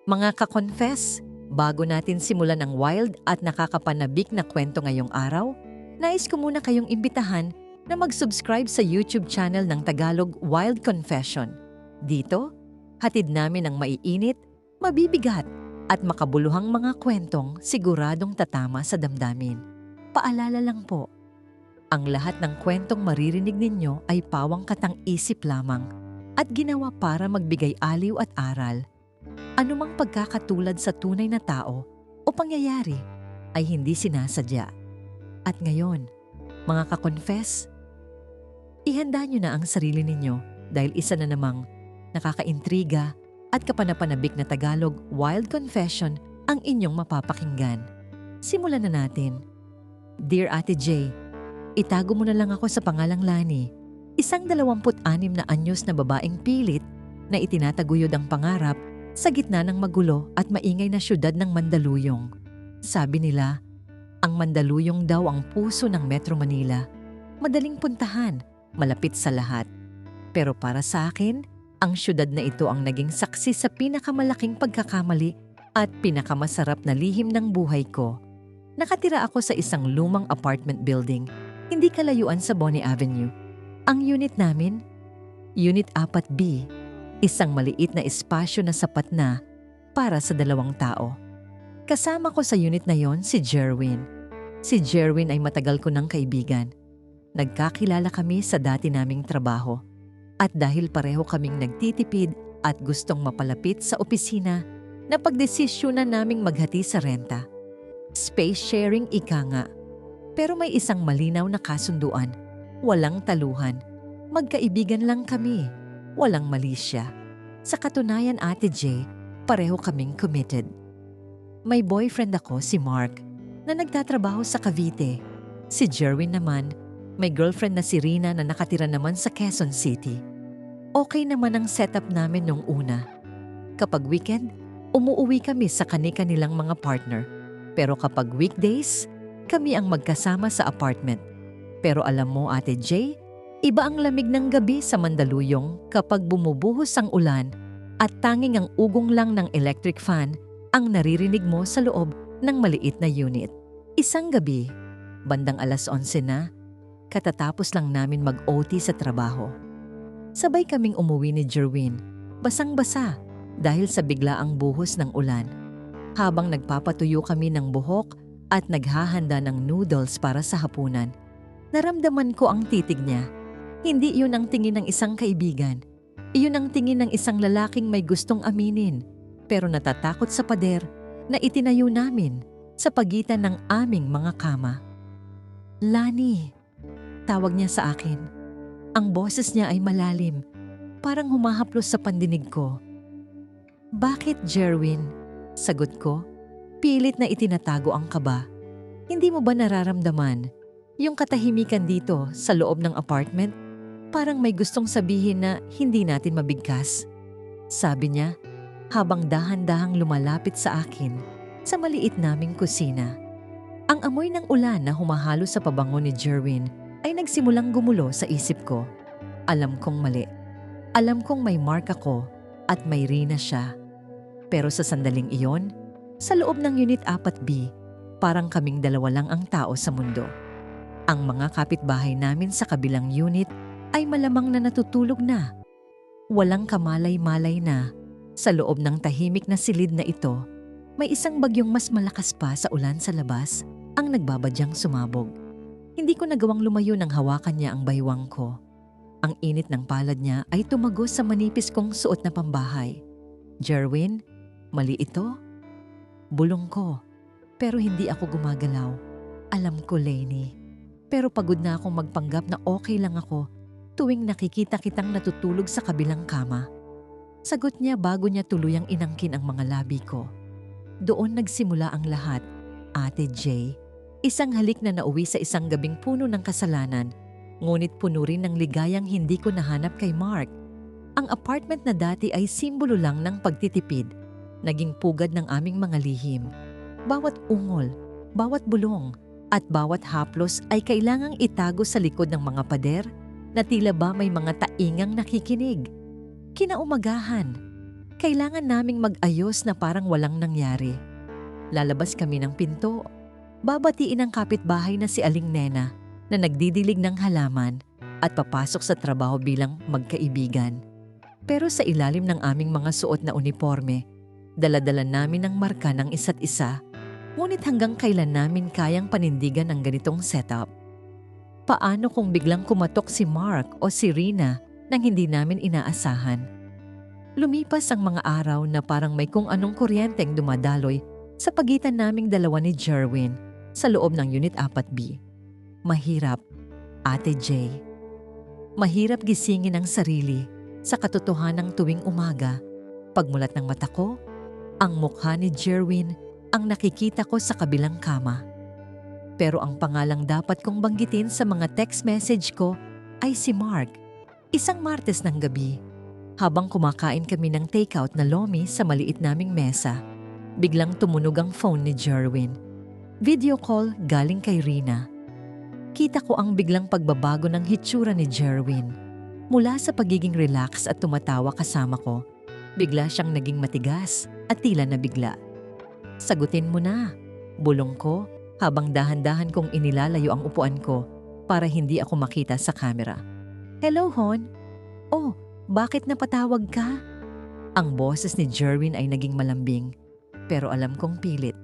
Mga ka-confess, bago natin simulan ang wild at nakakapanabik na kwento ngayong araw, nais ko muna kayong imbitahan na mag-subscribe sa YouTube channel ng Tagalog Wild Confession. Dito, hatid namin ang maiinit, mabibigat at makabuluhang mga kwentong siguradong tatama sa damdamin. Paalala lang po, ang lahat ng kwentong maririnig ninyo ay pawang katang-isip lamang at ginawa para magbigay aliw at aral. Anumang pagkakatulad sa tunay na tao o pangyayari ay hindi sinasadya. At ngayon, mga ka-confess, ihanda nyo na ang sarili ninyo dahil isa na namang nakakaintriga at kapanapanabik na Tagalog Wild Confession ang inyong mapapakinggan. Simulan na natin. Dear Ate J, itago mo na lang ako sa pangalang Lani, isang 26 na anyos na babaeng pilit na itinataguyod ang pangarap sa gitna ng magulo at maingay na syudad ng Mandaluyong. Sabi nila, ang Mandaluyong daw ang puso ng Metro Manila. Madaling puntahan, malapit sa lahat. Pero para sa akin, ang syudad na ito ang naging saksi sa pinakamalaking pagkakamali at pinakamasarap na lihim ng buhay ko. Nakatira ako sa isang lumang apartment building, hindi kalayuan sa Bonnie Avenue. Ang unit namin, Unit 4B, isang maliit na espasyo na sapat na para sa 2 tao. Kasama ko sa unit na yon si Jerwin. Si Jerwin ay matagal ko ng kaibigan. Nagkakilala kami sa dati naming trabaho. At dahil pareho kaming nagtitipid at gustong mapalapit sa opisina, napagdesisyonan naming maghati sa renta. Space sharing ika nga. Pero may isang malinaw na kasunduan. Walang taluhan. Magkaibigan lang kami. Walang mali siya. Sa katunayan, Ate J, pareho kaming committed. May boyfriend ako, si Mark, na nagtatrabaho sa Cavite. Si Jerwin naman, may girlfriend na si Rina na nakatira naman sa Quezon City. Okay naman ang setup namin nung una. Kapag weekend, umuuwi kami sa kani-kanilang mga partner. Pero kapag weekdays, kami ang magkasama sa apartment. Pero alam mo, Ate J, iba ang lamig ng gabi sa Mandaluyong kapag bumubuhos ang ulan at tanging ang ugong lang ng electric fan ang naririnig mo sa loob ng maliit na unit. Isang gabi, bandang 11:00 na, katatapos lang namin mag-OT sa trabaho. Sabay kaming umuwi ni Jerwin, basang-basa dahil sa biglaang buhos ng ulan. Habang nagpapatuyo kami ng buhok at naghahanda ng noodles para sa hapunan, naramdaman ko ang titig niya. Hindi iyon ang tingin ng isang kaibigan. Iyon ang tingin ng isang lalaking may gustong aminin, pero natatakot sa pader na itinayo namin sa pagitan ng aming mga kama. Lani, tawag niya sa akin. Ang boses niya ay malalim, parang humahaplos sa pandinig ko. Bakit, Jerwin? Sagot ko, pilit na itinatago ang kaba. Hindi mo ba nararamdaman yung katahimikan dito sa loob ng apartment? Parang may gustong sabihin na hindi natin mabigkas. Sabi niya, habang dahan-dahang lumalapit sa akin sa maliit naming kusina. Ang amoy ng ulan na humahalo sa pabango ni Jerwin ay nagsimulang gumulo sa isip ko. Alam kong mali. Alam kong may Mark ako at may Rina siya. Pero sa sandaling iyon, sa loob ng Unit 4B, parang kaming 2 lang ang tao sa mundo. Ang mga kapitbahay namin sa kabilang unit ay malamang na natutulog na. Walang kamalay-malay na, sa loob ng tahimik na silid na ito, may isang bagyong mas malakas pa sa ulan sa labas ang nagbabadyang sumabog. Hindi ko nagawang lumayo nang hawakan niya ang baywang ko. Ang init ng palad niya ay tumagos sa manipis kong suot na pambahay. Jerwin, mali ito? Bulong ko, pero hindi ako gumagalaw. Alam ko, Lainey. Pero pagod na akong magpanggap na okay lang ako tuwing nakikita kitang natutulog sa kabilang kama. Sagot niya bago niya tuluyang inangkin ang mga labi ko. Doon nagsimula ang lahat, Ate J. Isang halik na nauwi sa isang gabing puno ng kasalanan, ngunit puno rin ng ligayang hindi ko nahanap kay Mark. Ang apartment na dati ay simbolo lang ng pagtitipid, naging pugad ng aming mga lihim. Bawat ungol, bawat bulong, at bawat haplos ay kailangang itago sa likod ng mga pader na tila ba may mga taingang nakikinig. Kinaumagahan, Kailangan naming mag-ayos na parang walang nangyari. Lalabas kami ng pinto. Babatiin ang kapitbahay na si Aling Nena na nagdidilig ng halaman at papasok sa trabaho bilang magkaibigan. Pero sa ilalim ng aming mga suot na uniforme, dala-dala namin ang marka ng isa't isa. Ngunit hanggang kailan namin kayang panindigan ang ganitong setup? Paano kung biglang kumatok si Mark o si Rina nang hindi namin inaasahan? Lumipas ang mga araw na parang may kung anong kuryenteng dumadaloy sa pagitan naming dalawa ni Jerwin sa loob ng Unit 4B. Mahirap, Ate J. Mahirap gisingin ang sarili sa katotohanang tuwing umaga. Pagmulat ng mata ko, ang mukha ni Jerwin ang nakikita ko sa kabilang kama. Pero ang pangalang dapat kong banggitin sa mga text message ko ay si Mark. Isang Martes ng gabi, habang kumakain kami ng takeout na lomi sa maliit naming mesa, biglang tumunog ang phone ni Jerwin. Video call galing kay Rina. Kita ko ang biglang pagbabago ng hitsura ni Jerwin. Mula sa pagiging relax at tumatawa kasama ko, bigla siyang naging matigas at tila nabigla. Sagutin mo na, bulong ko habang dahan-dahan kong inilalayo ang upuan ko para hindi ako makita sa camera. Hello, Hon? Oh, bakit napatawag ka? Ang boses ni Jerwin ay naging malambing, pero alam kong pilit.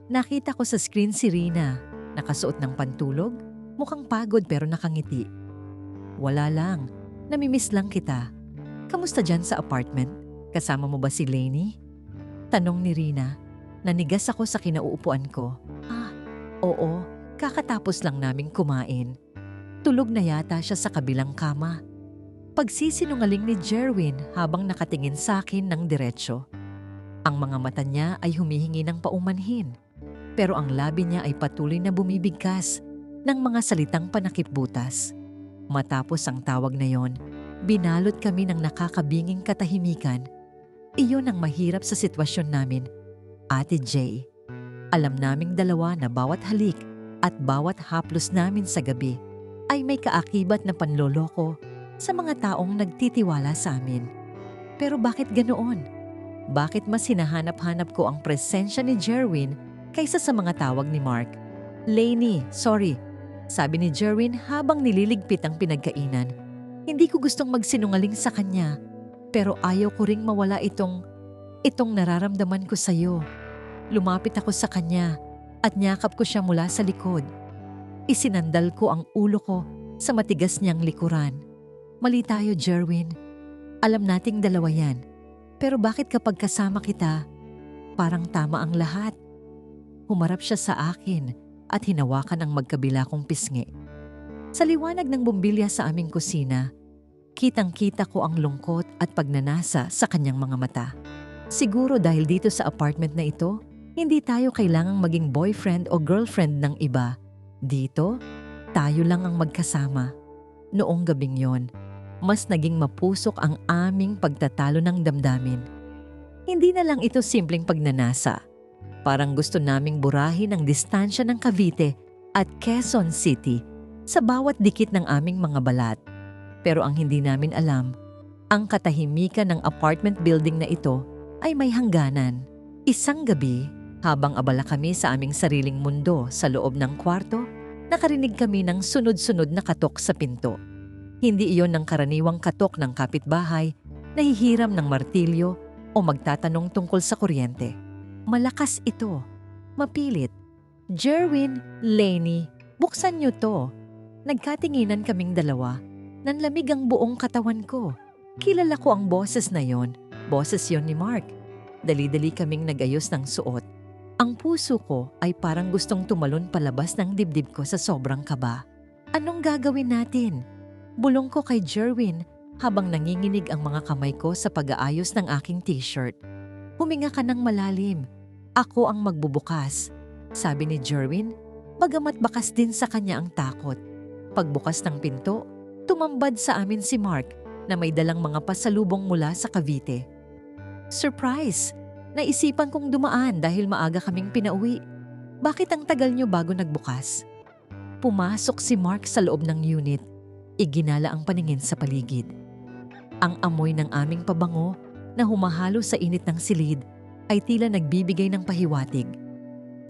Nakita ko sa screen si Rina, nakasuot ng pantulog, mukhang pagod pero nakangiti. Wala lang, namimiss lang kita. Kamusta dyan sa apartment? Kasama mo ba si Lainey? Tanong ni Rina. Nanigas ako sa kinauupuan ko. Oo, kakatapos lang naming kumain. Tulog na yata siya sa kabilang kama. Pagsisinungaling ni Jerwin habang nakatingin sa akin ng diretsyo. Ang mga mata niya ay humihingi ng paumanhin, pero ang labi niya ay patuloy na bumibigkas ng mga salitang panakipbutas. Matapos ang tawag na yon, binalot kami ng nakakabinging katahimikan. Iyon ang mahirap sa sitwasyon namin, Ate J. Alam naming dalawa na bawat halik at bawat haplos namin sa gabi ay may kaakibat na panloloko sa mga taong nagtitiwala sa amin. Pero bakit ganoon? Bakit mas hinahanap-hanap ko ang presensya ni Jerwin kaysa sa mga tawag ni Mark? Lainey, sorry, sabi ni Jerwin habang nililigpit ang pinagkainan. Hindi ko gustong magsinungaling sa kanya, pero ayaw ko ring mawala itong nararamdaman ko sa'yo. Lumapit ako sa kanya at nyakap ko siya mula sa likod. Isinandal ko ang ulo ko sa matigas niyang likuran. Mali tayo, Jerwin. Alam nating dalawa yan. Pero bakit kapag kasama kita, parang tama ang lahat? Humarap siya sa akin at hinawakan ang magkabila kong pisngi. Sa liwanag ng bumbilya sa aming kusina, kitang-kita ko ang lungkot at pagnanasa sa kanyang mga mata. Siguro dahil dito sa apartment na ito, hindi tayo kailangang maging boyfriend o girlfriend ng iba. Dito, tayo lang ang magkasama. Noong gabing yon, mas naging mapusok ang aming pagtatalo ng damdamin. Hindi na lang ito simpleng pagnanasa. Parang gusto naming burahin ang distansya ng Cavite at Quezon City sa bawat dikit ng aming mga balat. Pero ang hindi namin alam, ang katahimikan ng apartment building na ito ay may hangganan. Isang gabi, habang abala kami sa aming sariling mundo sa loob ng kwarto, nakarinig kami ng sunod-sunod na katok sa pinto. Hindi iyon ng karaniwang katok ng kapitbahay, nahihiram ng martilyo o magtatanong tungkol sa kuryente. Malakas ito. Mapilit. Jerwin, Lainey, buksan niyo to. Nagkatinginan kaming dalawa. Nanlamig ang buong katawan ko. Kilala ko ang boses na yon. Boses yon ni Mark. Dali-dali kaming nagayos ng suot. Ang puso ko ay parang gustong tumalon palabas ng dibdib ko sa sobrang kaba. Anong gagawin natin? Bulong ko kay Jerwin habang nanginginig ang mga kamay ko sa pag-aayos ng aking t-shirt. Huminga ka ng malalim. Ako ang magbubukas, sabi ni Jerwin, bagamat bakas din sa kanya ang takot. Pagbukas ng pinto, tumambad sa amin si Mark na may dalang mga pasalubong mula sa Cavite. Surprise! Naisipan kong dumaan dahil maaga kaming pinauwi. Bakit ang tagal niyo bago nagbukas? Pumasok si Mark sa loob ng unit. Iginala ang paningin sa paligid. Ang amoy ng aming pabango na humahalo sa init ng silid ay tila nagbibigay ng pahiwatig.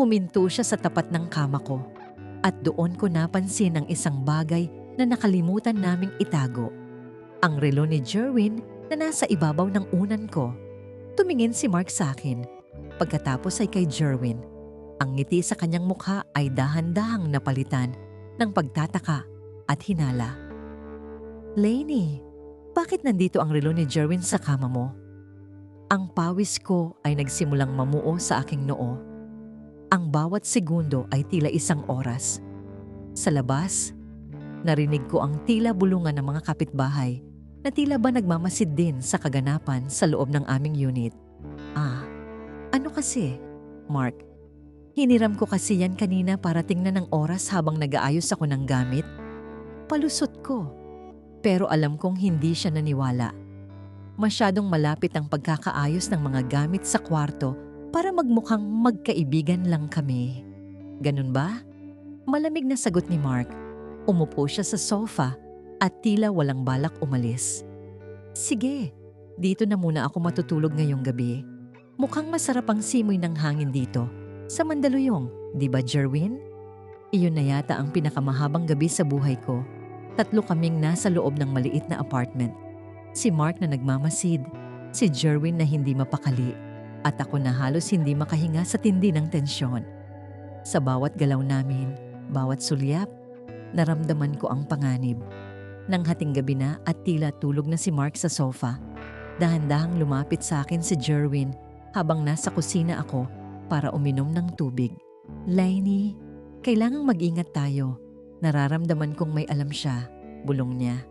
Huminto siya sa tapat ng kama ko at doon ko napansin ang isang bagay na nakalimutan naming itago. Ang relo ni Jerwin na nasa ibabaw ng unan ko. Tumingin si Mark sa akin. Pagkatapos ay kay Jerwin. Ang ngiti sa kanyang mukha ay dahan-dahang napalitan ng pagtataka at hinala. Lainey, bakit nandito ang relo ni Jerwin sa kama mo? Ang pawis ko ay nagsimulang mamuo sa aking noo. Ang bawat segundo ay tila isang oras. Sa labas, narinig ko ang tila bulungan ng mga kapitbahay na tila ba nagmamasid din sa kaganapan sa loob ng aming unit. Ano kasi, Mark? Hiniram ko kasi yan kanina para tingnan ng oras habang nag-aayos ako ng gamit. Palusot ko. Pero alam kong hindi siya naniwala. Masyadong malapit ang pagkakaayos ng mga gamit sa kwarto para magmukhang magkaibigan lang kami. Ganun ba? Malamig na sagot ni Mark. Umupo siya sa sofa at tila walang balak umalis. Sige, dito na muna ako matutulog ngayong gabi. Mukhang masarap ang simoy ng hangin dito. Sa Mandaluyong, di ba Jerwin? Iyon na yata ang pinakamahabang gabi sa buhay ko. 3 kaming nasa loob ng maliit na apartment. Si Mark na nagmamasid, si Jerwin na hindi mapakali, at ako na halos hindi makahinga sa tindi ng tensyon. Sa bawat galaw namin, bawat sulyap, naramdaman ko ang panganib. Nang hating gabi na at tila tulog na si Mark sa sofa, dahan-dahang lumapit sa akin si Jerwin habang nasa kusina ako para uminom ng tubig. Lainey, kailangang mag-ingat tayo. Nararamdaman kong may alam siya, bulong niya.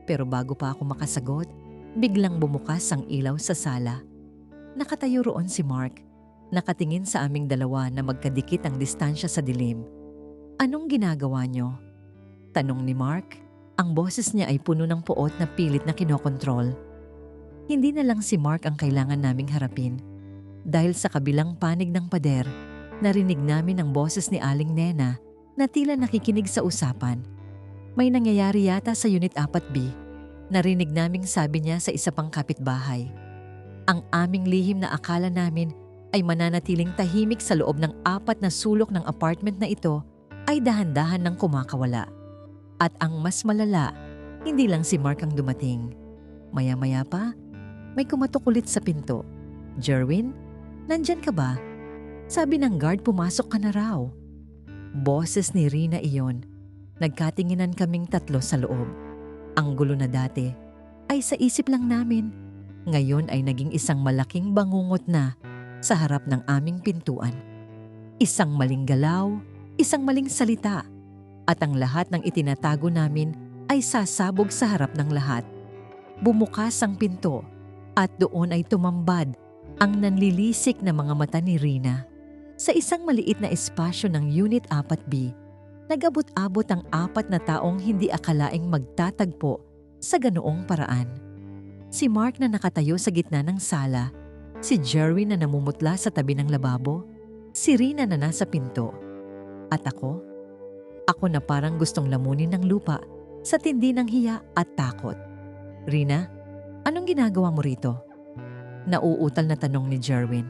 Pero bago pa ako makasagot, biglang bumukas ang ilaw sa sala. Nakatayo roon si Mark, nakatingin sa aming dalawa na magkadikit ang distansya sa dilim. Anong ginagawa niyo? Tanong ni Mark. Ang boses niya ay puno ng puot na pilit na kinokontrol. Hindi na lang si Mark ang kailangan naming harapin. Dahil sa kabilang panig ng pader, narinig namin ang boses ni Aling Nena na tila nakikinig sa usapan. May nangyayari yata sa Unit 4B. Narinig naming sabi niya sa isa pang kapitbahay. Ang aming lihim na akala namin ay mananatiling tahimik sa loob ng 4 na sulok ng apartment na ito ay dahan-dahan nang kumakawala. At ang mas malala, hindi lang si Mark ang dumating. Maya-maya pa, may kumatok ulit sa pinto. Jerwin, nandyan ka ba? Sabi ng guard pumasok ka na raw. Boses ni Rina iyon. Nagkatinginan kaming 3 sa loob. Ang gulo na dati ay sa isip lang namin. Ngayon ay naging isang malaking bangungot na sa harap ng aming pintuan. Isang maling galaw, isang maling salita, at ang lahat ng itinatago namin ay sasabog sa harap ng lahat. Bumukas ang pinto at doon ay tumambad ang nanlilisik na mga mata ni Rina. Sa isang maliit na espasyo ng Unit 4B, nag-abot-abot ang 4 na taong hindi akalaing magtatagpo sa ganoong paraan. Si Mark na nakatayo sa gitna ng sala, si Jerwin na namumutla sa tabi ng lababo, si Rina na nasa pinto. At ako na parang gustong lamunin ng lupa sa tindi ng hiya at takot. Rina, anong ginagawa mo rito? Nauutal na tanong ni Jerwin.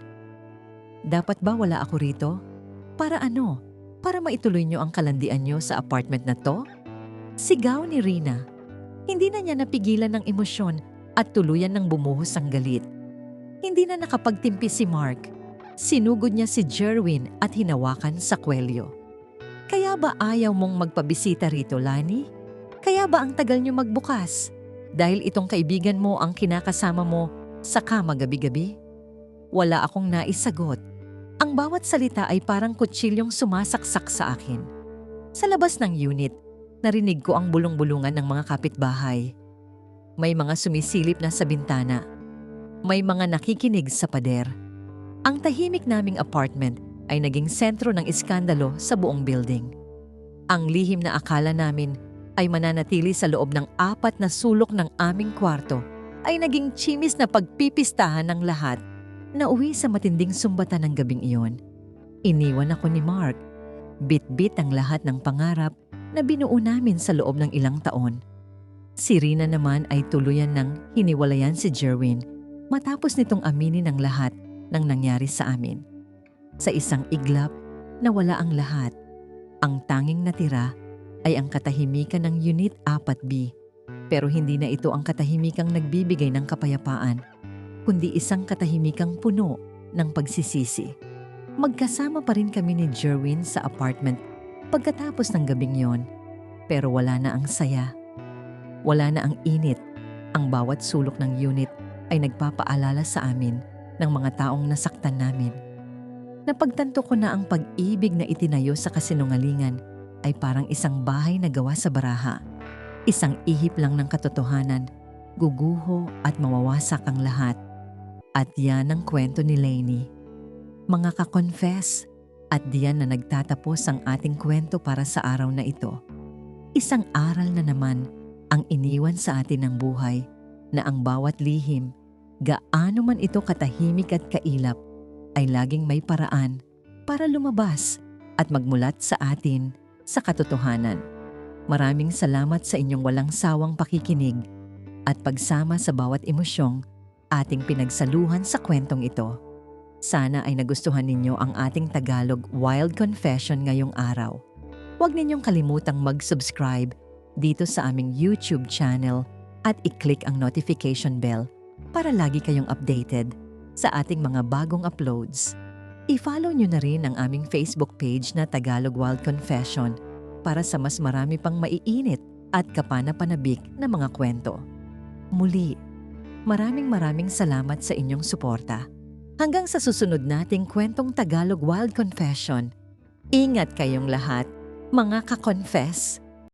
Dapat ba wala ako rito? Para ano? Para maituloy niyo ang kalandian niyo sa apartment na to? Sigaw ni Rina. Hindi na niya napigilan ng emosyon at tuluyan ng bumuhos ang galit. Hindi na nakapagtimpi si Mark. Sinugod niya si Jerwin at hinawakan sa kwelyo. Kaya ba ayaw mong magpabisita rito, Lani? Kaya ba ang tagal niyo magbukas? Dahil itong kaibigan mo ang kinakasama mo sa kama gabi-gabi? Wala akong naisagot. Ang bawat salita ay parang kutsilyong sumasaksak sa akin. Sa labas ng unit, narinig ko ang bulong-bulungan ng mga kapitbahay. May mga sumisilip na sa bintana. May mga nakikinig sa pader. Ang tahimik naming apartment ay naging sentro ng iskandalo sa buong building. Ang lihim na akala namin ay mananatili sa loob ng 4 na sulok ng aming kwarto ay naging tsimis na pagpipistahan ng lahat. Nauwi sa matinding sumbatan ng gabing iyon. Iniwan ako ni Mark. Bit-bit ang lahat ng pangarap na binuo namin sa loob ng ilang taon. Si Rina naman ay tuluyan ng hiniwalayan si Jerwin Matapos nitong aminin ang lahat ng nangyari sa amin. Sa isang iglap, nawala ang lahat. Ang tanging natira ay ang katahimikan ng Unit 4B. Pero hindi na ito ang katahimikang nagbibigay ng kapayapaan, kundi isang katahimikang puno ng pagsisisi. Magkasama pa rin kami ni Jerwin sa apartment pagkatapos ng gabing yon. Pero wala na ang saya. Wala na ang init. Ang bawat sulok ng unit ay nagpapaalala sa amin ng mga taong nasaktan namin. Napagtanto ko na ang pag-ibig na itinayo sa kasinungalingan ay parang isang bahay na gawa sa baraha. Isang ihip lang ng katotohanan, guguho at mawawasak ang lahat. At yan ang kwento ni Lainey. Mga ka-confess, at diyan na nagtatapos ang ating kwento para sa araw na ito. Isang aral na naman ang iniwan sa atin ng buhay na ang bawat lihim, gaano man ito katahimik at kailap, ay laging may paraan para lumabas at magmulat sa atin sa katotohanan. Maraming salamat sa inyong walang sawang pakikinig at pagsama sa bawat emosyong ating pinagsaluhan sa kwentong ito. Sana ay nagustuhan ninyo ang ating Tagalog Wild Confession ngayong araw. Huwag ninyong kalimutang mag-subscribe dito sa aming YouTube channel at i-click ang notification bell para lagi kayong updated sa ating mga bagong uploads. I-follow nyo na rin ang aming Facebook page na Tagalog Wild Confession para sa mas marami pang maiinit at kapana-panabik na mga kwento. Muli, maraming salamat sa inyong suporta. Hanggang sa susunod nating kwentong Tagalog Wild Confession, ingat kayong lahat, mga ka-confess!